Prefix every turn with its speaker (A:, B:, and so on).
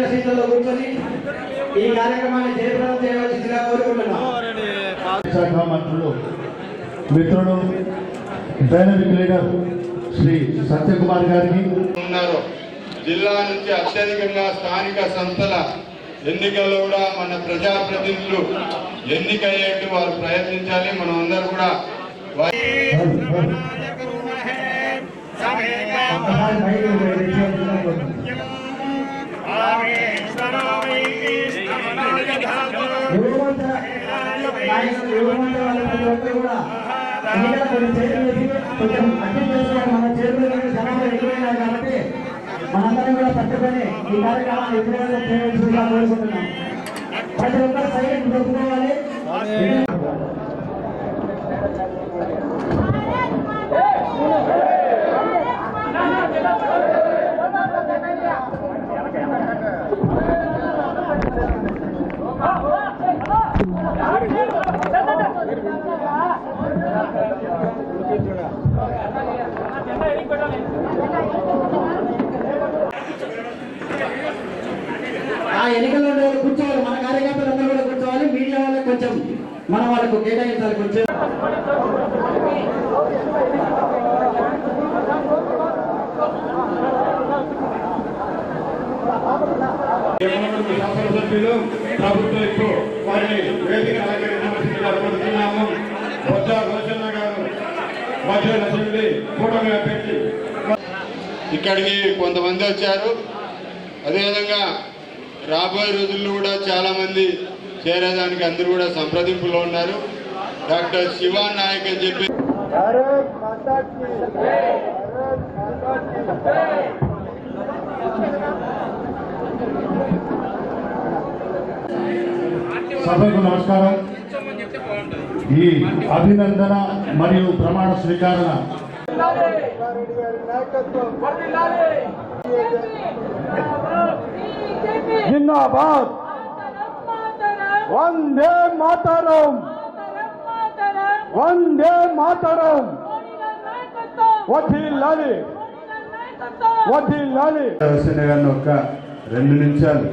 A: సీట్లలో కూర్చొని ఈ కార్యక్రమాన్ని జయప్రదం చేయవలసిందిగా కోరుకుంటున్నాం.
B: శాఖ మంత్రులు మిత్రులు డైనమిక్ లీడర్ శ్రీ సత్యకుమార్ గారికి
C: ఉన్నారు. జిల్లా నుంచి అత్యధికంగా స్థానిక సంస్థల ఎన్నికల్లో కూడా మన ప్రజాప్రతినిధులు ఎన్నికయ్యేట్టు వారు ప్రయత్నించాలి. మనం అందరూ కూడా
A: మనందరం కూడా పట్టుకొని ఈ కార్యక్రమాన్ని ఎప్పుడైనా చేయవలసిందిగా కోరుకుంటున్నాం. ప్రతి ఒక్కరు సైలెంట్ పెట్టుకోవాలి. ఆ ఎన్నికల్లో కూర్చోవాలి. మన కార్యకర్తలు అందరూ కూడా కూర్చోవాలి. మీడియా వాళ్ళకి కొంచెం మన వాళ్ళకు కేటాయించాలి. కొంచెం
C: సభ్యులు ప్రభుత్వం వారిని వేదిక అలంకరించవలసిందిగా కోరుతున్నాము. ఇక్కడికి కొంతమంది వచ్చారు. అదేవిధంగా రాబోయే రోజుల్లో కూడా చాలా మంది చేరేదానికి అందరూ కూడా సంప్రదింపులో ఉన్నారు. డాక్టర్ శివా నాయక్ అని చెప్పి
B: సభకు నమస్కారం. ఈ అభినందన మరియు ప్రమాణ స్వీకరణ జిందాబాద్, వందే మాతరం, వందే మాతరం, వదిలాలి వదిలాలి. గారిని ఒక 2 నిమిషాలు